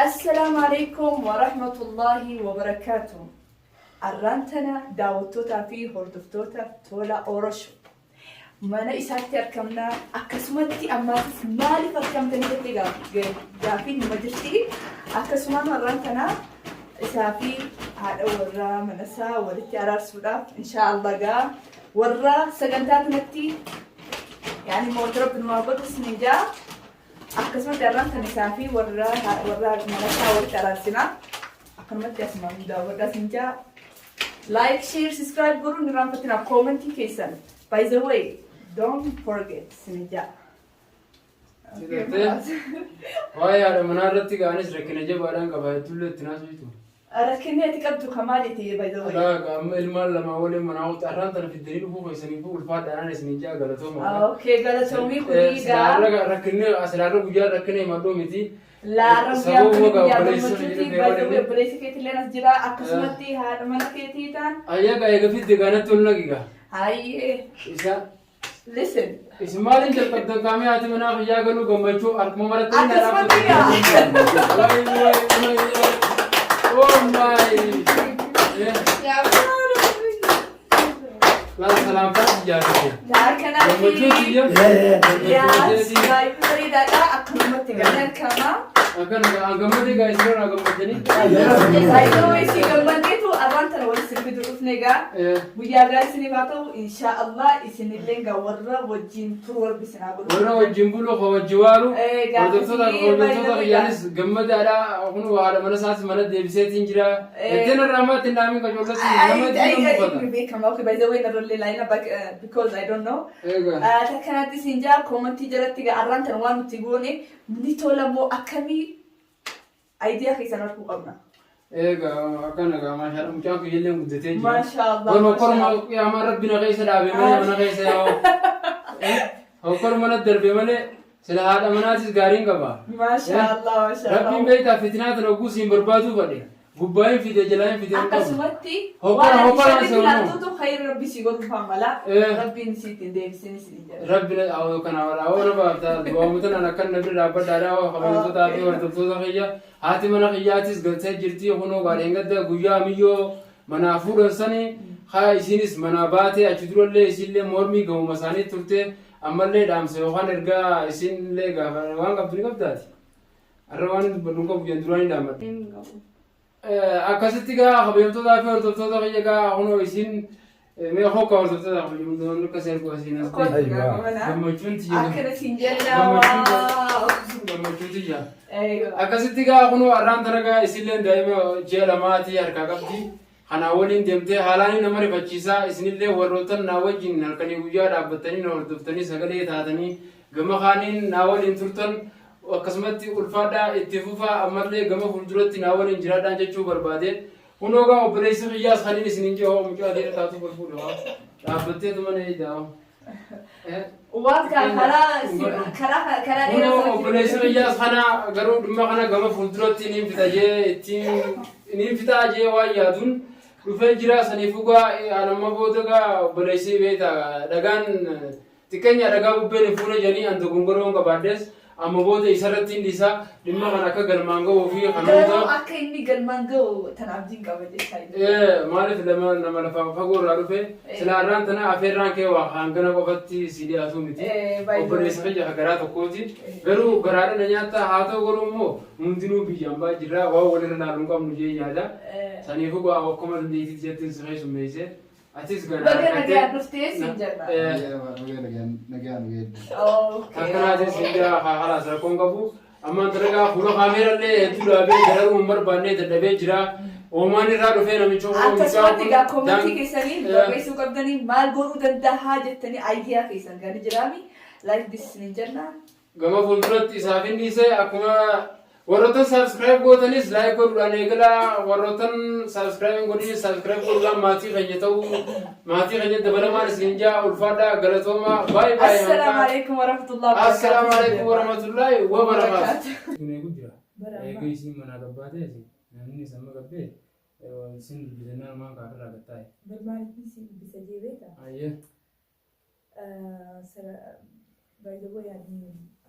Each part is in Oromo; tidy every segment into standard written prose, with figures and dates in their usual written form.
السلام عليكم ورحمة الله وبركاته. الرانتنا داوتوتا في هردفتوتا تولا أورشو. ما أنا إساتي أركمنا أكسمتي أماتس مالي فركمتني تتلقى جافين مجرتي أكسمان الرانتنا إسافي هذا ورا منسا ورتيارار سودا إن شاء الله جا ورا سجنتات نتي يعني موترب نوابط سنجا أكسمت الرانتنا إسافي ورا منسا ورتيارار سنا أكملت اسمه دا ورا سنجا لايك شير سبسكرايب قولوا نرام فتنا كومنتي كيسن. By the way, don't forget سنجا. واي على منارتي كانش ركنا جب على كباية طول تناسويتو. ركني أتكبت كمالي تي by the way. لا كم المال لما أول مناوت أرانتنا في الدليل هو يسمي فوق الفاد أنا سنجا قالتهم. أوكي قالتهم يقولي قا. ركنا أسرار بجار ركنا ما دوم يتي. لا ربي أقول يا بمشوتي by the way بريسي كتير لنا جرا أكسمتي هذا ما نكتي تان. أيها كاية في الدكانة تقول لك هاي. إذا. Listen. Ismail jal kadang kami hati mana kerja kalau gambarcu art momen itu nara oh my ya lalu salam saja لا كنا في يا سلاي فري دادا أكمل تجارة كمان akan gambar dia guys orang gambar jadi saya tuh isi gambar itu abang terus seperti itu nega buya guys ini batau insyaallah isini lenga warra wajin tur bisa nabar warra wajin bulu kau jualu waktu itu tak yanis gambar ada aku nu ada mana saat mana debisa tinjira itu nama tindami kau jual sih nama itu bukan kamu oke by the way naruh lain apa because I don't know terkena di sinja komen tijarat tiga aran terwan tigone nitola mo akami idea kisah nak buka akan agak masyarakat macam aku jadi yang muda tadi. Masya Allah. Kalau ya marah bina kaisa dah, bina mana kaisa ya. Kalau mana terbe mana selahat mana sis garing kaba. Masya Allah, Masya Allah. Rabbi baik tak fitnah terlalu sim berbadu pada. Gubbain fitnah jalan fitnah. Akasumati. Hokar itu lantu tu khair Rabbi sigod famala. Rabbi nisitin deh sini sini. Rabbi awal kan awal apa tak. Dua mutan anak kan nabi dapat darah awal khabar itu tapi waktu tu tak kaya. Hati mana kiyatis galsa jirti hono garengat da guya miyo manafur sani khay isinis manabate achudrolle isille mormi gaw masani turte amalle damse ohan erga isinle ga wan kabduni kabdati arwan bununga bujendurani damat akasitiga khabayto da fer to da kaya hono isin me hoka orto da bujendurani kaser ko isinas gamachunti akhirnya sinjalla gamachunti ya akasitiga kuno aran taraga isilen daima jela mati harka kabdi khana walin demte halani namari bachisa isnille warotan nawajin halkani guya dabatani norduftani sagale taatani gama khanin nawalin turtan akasmati ulfada ittifufa amarle gama fuldurati nawalin jiradan jechu barbade kuno ga operation iyas khanin isninje ho mujade taatu bulbul ha dabatte tumane ida وقت كلا إنه operation iyas khana garu dumma khana gama fuldurati nin fitaje wayadun rufe jira sanifuga anamma bodaga operation beta dagan tikanya daga bubbene fune jani anto gungoro ngabades amma boda isaratin disa dumma khana ka galmango fi khanuda akka inni galmango tanabdin qabade sayid maalif lama lafa fagor rufe silaran tana aferran ke wa hangana qofatti sidi atumiti operation khija garata koti garu garada nanyata hato gorumo mundinu bijamba jira wa walira na lungam nuje yada sanifu go akoma nditi jetin siraysu meise atis gana bagana nufte sinjarna akana atis sinja khalas rakongabu amma taraga khulo khamera le etula be garu umar banne tadabe jira omani ra rufe na micho akasmati ga komenti kesani bagaisu qabdani mal goru danda hajatani idea kesan gani jirami like this sinjarna gama fuldurat isafin dise akuma warrotan subscribe gotanis like godhan egala warrotan subscribe godini subscribe godhan mati khanya dabala mar sinja ulfada galatoma bye bye assalamu alaikum warahmatullahi wabarakatuh assalamu alaikum warahmatullahi wabarakatuh ini gudra ege isin mana gabbate isi namni sama gabbe sin bidana ma ka ragata hai bermari isi bisa jebeta ayya sara by the way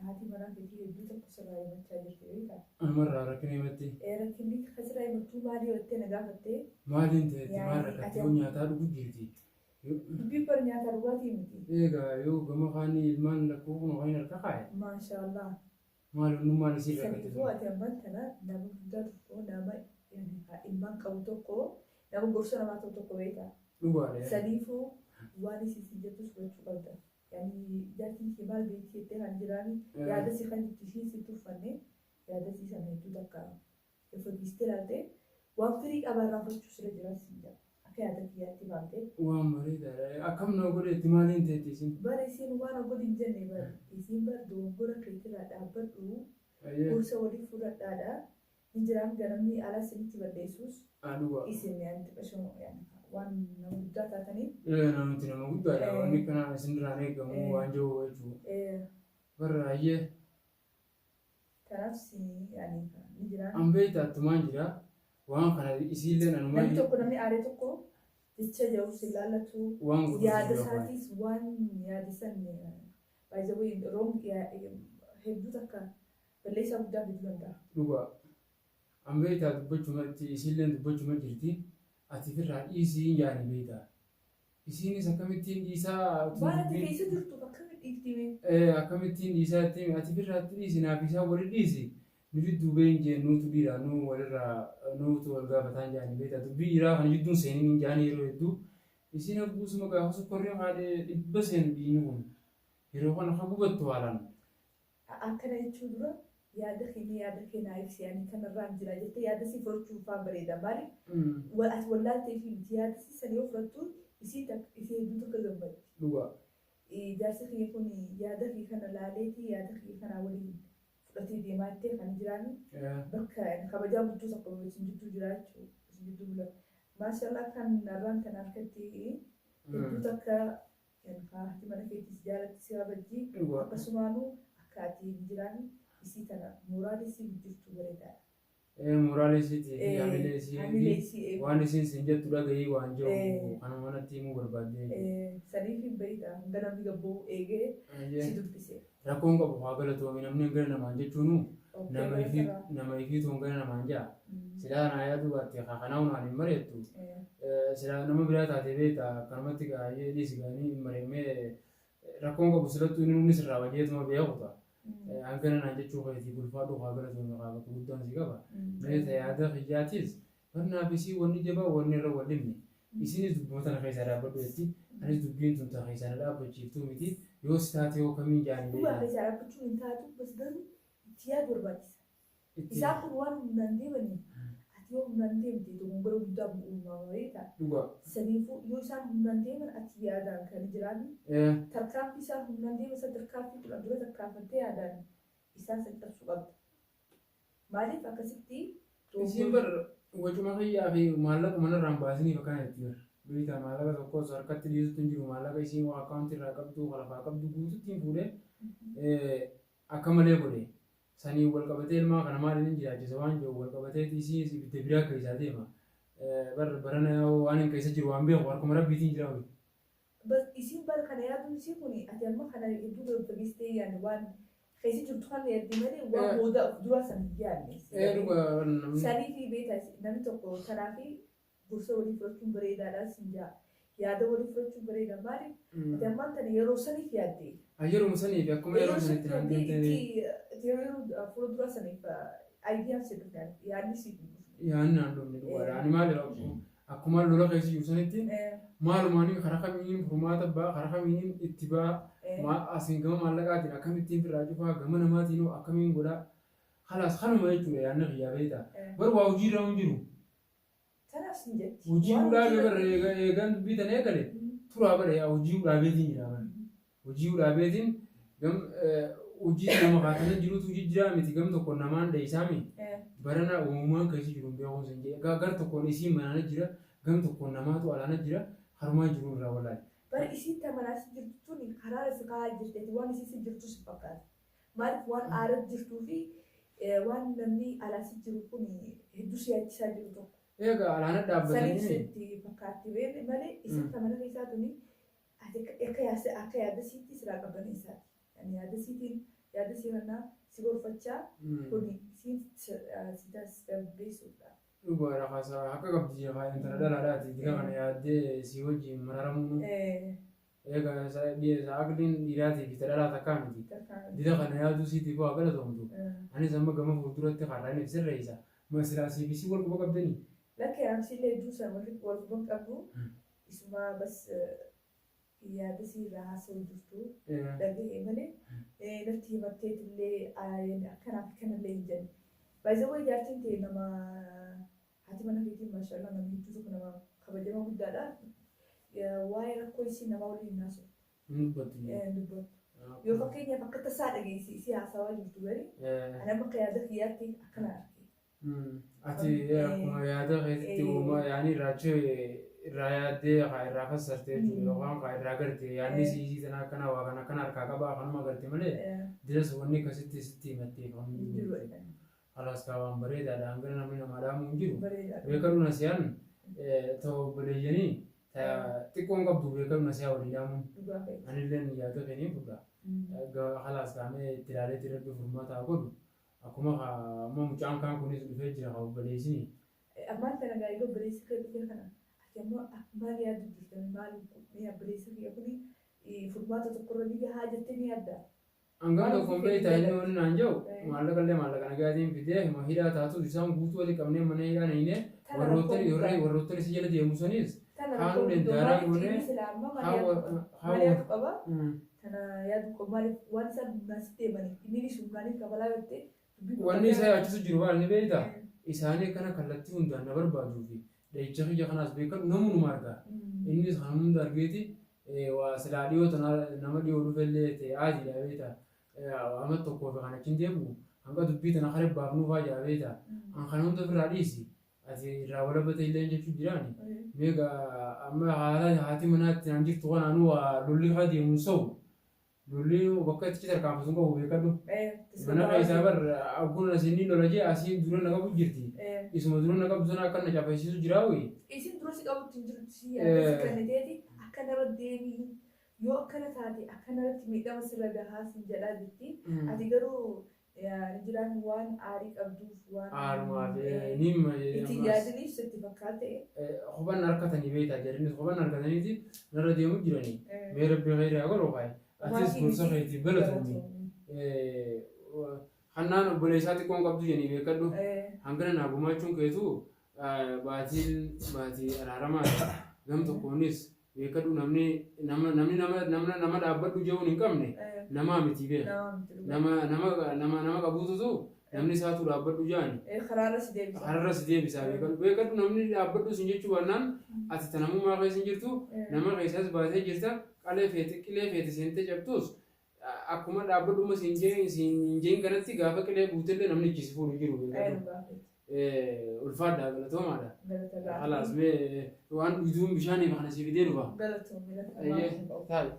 هاتي منافع هي دوتا كسرها يمتى جرتي مرة ركني متي لكن خسرها يمتو مالي وتنا قافتي ما دين تي يعني مرة كتوني هتادو بجيتي بيبر نياتا رواتي متي إيجا يو جم خاني المان لكوكو غين الكقاع ما شاء الله ما له نما نسير سنفو كتير أتمنى نام بدرتو نام يعني إلمان كوتوكو نام برسنا ما توتوكو بيتا دوباره سنفو واني سيسجتو سويت شغلتا يعني جاتي كمال بيتي تهان جراني يا ده سيخان تشين سيتو فني يا ده سيسان هيتو دكا فبيستلالتي وانفريق أبارا فرشو سري جران سيجا أكيد ياتي بالتي وامري ده أكمل نقول احتمالين تيجين بار يسين وانا قد إنجني بار يسين بار دون برا كريتلا دابر رو أيه برسا ولي فرا دادا نجرام جرامي على سنتي بديسوس أدوبا يسين يعني تبشون يعني وان نمودا تاتني إيه أنا نتنا موجود ده واني كنا سندراني كم وانجو وجو برا أيه تنافسي يعني نجرام أم بيت أتمان جرا وان كنا يسيلن أنا ما نمتو كنا أري تكو تتشجعوا سلالته وان قدوس يا جرا دساتيس وان يا دسن باي ذا واي روم يا هدو تكا بليس أبدا بدون دوبا أم بيت أتبجو ما يسيلن تبجو ما جرتي أتفرع إيسي يعني بيتا إيسيني سكمتين إيسا baala keessa jirtu bakka dhiiftime. akkamittiin dhiisaatti ati birraatti dhiisi naaf isaa wali dhiisi nuti duubeen jeen nuutu dhiira nuu walirraa nuutu wal gaafataan jaanii beektaa dubbii dhiiraa kana jidduun seenii hin jaanii yeroo hedduu isiin abbuusuma gaafa sukkorree haadhee dhibba seenu dhiini kun yeroo kana kan hubattu haalaan. Akkana jechuu dura yaada keenyaa ibsi yaani kanarraan jira jettee yaada si fudhachuun faan bareeda maali? Ati wallaaltee fi yaada si sanii of fudhattuun isii hedduu tokko gammadu. Dhugaa. Jaarsi kiyya kun yaada fi kana laaleeti yaada kiyya kanaa waliin fudhatee deemaa jettee kan jiraani bakka kabajaa guddoo tokko isin jidduu jiraachuu isin jidduu bula. Maashaallah kan narraan kan harkatti hedduu takka haati mana keettis jaalatti si habajji akkasumaanuu akka ati jiraani isii kana mooraalesii guddiftuu bareedaadha. Moraalesiiti hamileesii waan isin sin jettu dhagahii waan jiru kana manatti himuu barbaadde. Saniif hin beektaa hanga namni gabboo eegee si dubbise. Rakkoon qabu haa galatoomi namni gara namaan jechuunu nama ifiituun gara namaan jaa. Silaa naa yaadu baatte kanaa hunaan hin mareettu. Silaa nama biraa taatee beektaa akkanumatti gaayee dhiisi gaanii hin mareemee rakkoon qabu silattuu inni nuti sirraa bajeetuma beekuta. Hangana naan jechuu fayyadii gulfaadhu haa galatoomii haa bakka guddaan si qaba. Meeta yaada xiyyaatiis barnaaf isii wanni jabaa wanni irra wallimne. Isinis dubbiin tana keessa dhaabbadhu jetti. Anis dubbiin tun tana keessa na dhaabbachiiftuu miti. Yoo si taate yoo kamiin jaanii beekaa. Dhugaa keessa dhaabbachuun hin taatu bas garuu itti yaadu barbaachisa. Isaan kun waan humnaan deemanii ati yoo humnaan deemte dogongora guddaa uumamaa beektaa. Dhugaa. Saniifuu yoo isaan humnaan deeman ati yaadaan kan jiraani. Tarkaanfii isaan humnaan deeman isa tarkaanfii kudha dura tarkaanfattee yaadaan isaan san cabsuu qabda. Maaliif akkasitti isiin bar wajjuma fayyaa fi maallaqa manarraan baasanii bakka itti bar. Beektaa maallaqa tokkos harkatti dhiisutti hin jiru maallaqa isiin akkaawuntii irraa qabdu qalafaa qabdu guututti hin fuudhee akka malee godhe. Sanii wal qabatee ilmaa kana maaliin hin jiraachisa waan jiru wal qabatee isiin ibidda biraa akka isaa deema. Barana waan hin keessa jiru waan beeku harkuma rabbiitiin jira wali. Isin bara kana yaaduun isii kun ati amma kana hedduu fageessitee yaadne waan keessa jirtu kan yaadde malee waan booda dura san yaadne. Sanii fi beektaa namni tokko kanaa fi gorsa walii fudhachuun bareedaadha sin jaa. Yaada walii fudhachuun bareeda maali? Ati ammaan tana yeroo saniif yaadde. Yeroo saniif akkuma yeroo sanitti naan deemtee. Yeroo fuuldura saniif aayidiyaan si dhufe yaadni si dhufe. Yaadni naan dhufne dhugaadha. Ani maali akkuma lola keessa jiru sanitti maalumaanii karaa kamiin furmaata ba'a karaa kamiin itti ba'a asiin gama maallaqaatiin akkamittiin firraa cufaa gama namaatiin akkamiin godhaa halaas kanuma jechuudha yaadni xiyyaa beektaa. Bar waa hojii irra hin jiru. Kanaaf sin jetti. Hojii udhaabee bara eegan bitan eegale turaa bara hojii udhaabeetiin jira bara. Hojii udhaabeetiin hojii nama kaatanii jirutu jijjiiraa miti gam tokko namaan dheeysaami. Barana uumamaan keessa jiru beekuun san jedhe gar tokkoon isii manaana jira gam tokkoon namaatu alaana jira harumaa jiru irraa walaali. Bara isiin tamanaas jirtu tuni karaa isa kaa'aa jirteeti waan isiin jirtu si fakkaata. Maaliif waan aaraa jirtuu fi waan namni alaas jiru kun hedduu siyaachisaa jiru tokko. Egaa alaana dhaabbatanii. Saniif sitti fakkaatti malee isiin tamana keessaa tuni akka yaada siitti siraa qabaneessaati. Yaada siitiin yaada si kanaa si gorfachaa kuni si taasisa beeksisuudha. Dhugaadha haasaa akka qabdi haa intala dhalaadhaati diga kana yaaddee si wajjin mararamuun egaa saaqliin dhiiraatii fi dhalaa takkaa miti diga kana yaaduu siitiif waa galatoomtu anis amma gama fuulduratti har'aaniif sirreessa masilaa siibisii wal quba qabdanii. Lakkee amsillee duusan wal quba qabdu isuma bas yaada siirraa haasa'u jirtu dhaga'ee malee natti himatteetillee akkanaaf kanallee hin jenne. Baay'ee ijaartiin ta'e nama haati mana keetiin maashaallah namni hedduu tokko nama kabajamaa guddaadha. Waa'ee rakkoo isii nama waliin naasu. Dubbatu. Yoo fakkeenyaaf akka tasaa dhageessisii haasawaa jirtu gari ana bakka yaada kiyyaatti akkana arge. Ati akkuma yaada keessatti uumaa yaani raachoo irraa yaaddee irraa fassartee yookaan irraa garte yaadni siisii sana akkana waa kana akkana harkaa qabaa kanuma garte malee diras wanni akkasitti sitti himattee kan alas kaawwan bareedaadha hanga namni nama dhaamu hin jiru beekaduun asiyaan ta'u baleeyyanii xiqqoon qabdu beekaduun asiyaa walii dhaamuun anillee yaada keenii fudha alas kaamee itti ilaalee itti rabbi furmaataa godhu akkuma amma mucaan kaan kunis dhufee jira haa baleessinii. Ammaan kana gaa'iloo baleessi kan dhufee kana ati ammoo maal yaaddu jirtan maal baleessi kiyya kuni furmaata tokkorra ni gahaa jettee ni yaadda. Anggaan tokkoon beektaa inni waliin naan jiru maallaqallee maallaqa nagaatiin fidee hima hidhaa taatu isaan guutuu waliin qabnee mana hidhaa neenee warroottan isi jala deemu sanis haanuu danda'aa goonee tana yaadu qomaaliif waan isaan naasitti deemaniif inni sungaaniif kabalaa jettee wanni isaa yaachisu jiru waan ni beektaa isaanii kana kallattii hundaan na barbaaduu fi dhahicha kiyya kanaas beekatu namuu numa argaa innis kan hunda argeeti waa silaa dhiyoo nama dhiyoo dhufellee ta'e aadiidha beektaa amma tokkoo fi kan achiin deemu hanga dubbii tana kare baafnuu faa jira beektaa an kana hunda ofirraa dhiisi ati irraa walabata illee jechuu jiraani meeqa amma haati manaatti naan jirtu kanaanuu waa lolli haa deemuun sa'u lolli bakka itti tarkaanfatu qabu beekadhu mana keessaa bar akkuna isinni lola jee asiin dura na qabu jirti isuma dura na qabu sana akka na cafaisiisu jiraa wayii. Isin dura si qabutti hin jirtu si yaada si kannateeti akka nama deebii yoo akkana taate akkanatti miidhama sirra gahaa sin jedhaa jirti ati garuu jiraan waan aarii qabduuf waan aarumaa fi itti yaadaniif sitti fakkaate huban harkatanii beektaa jedhanis huban harkataniiti narra deemu jiranii mee rabbi khayraa godhu kaayi atis gorsa keetii galatoomi hannaan obboleessaa xiqqoon qabdu jedhanii beekadhu hangana naa gumaachuun keetu baatii araaramaa gam tokkoonis beekadhu nama dhaabbadhu jechuun hin qabne nama miti beeka nama qabuututu namni isaatu dhaabbadhu jaani hararra si deebisaa beekadhu namni dhaabbadhu sin jechuu baannaan ati tanamummaa keessa jirtu nama keessaas baatee jirta qilee feete seentee cabtus akkuma dhaabbadhuma siin jeen kanatti gaafa qilee buutellee namni ijji si fuudhu jiru beekadhu. Ulfaadhaa galatoomaadha. Alaas mee waan dhuguun bishaanii kana si fidee dhufa. Galatoomii.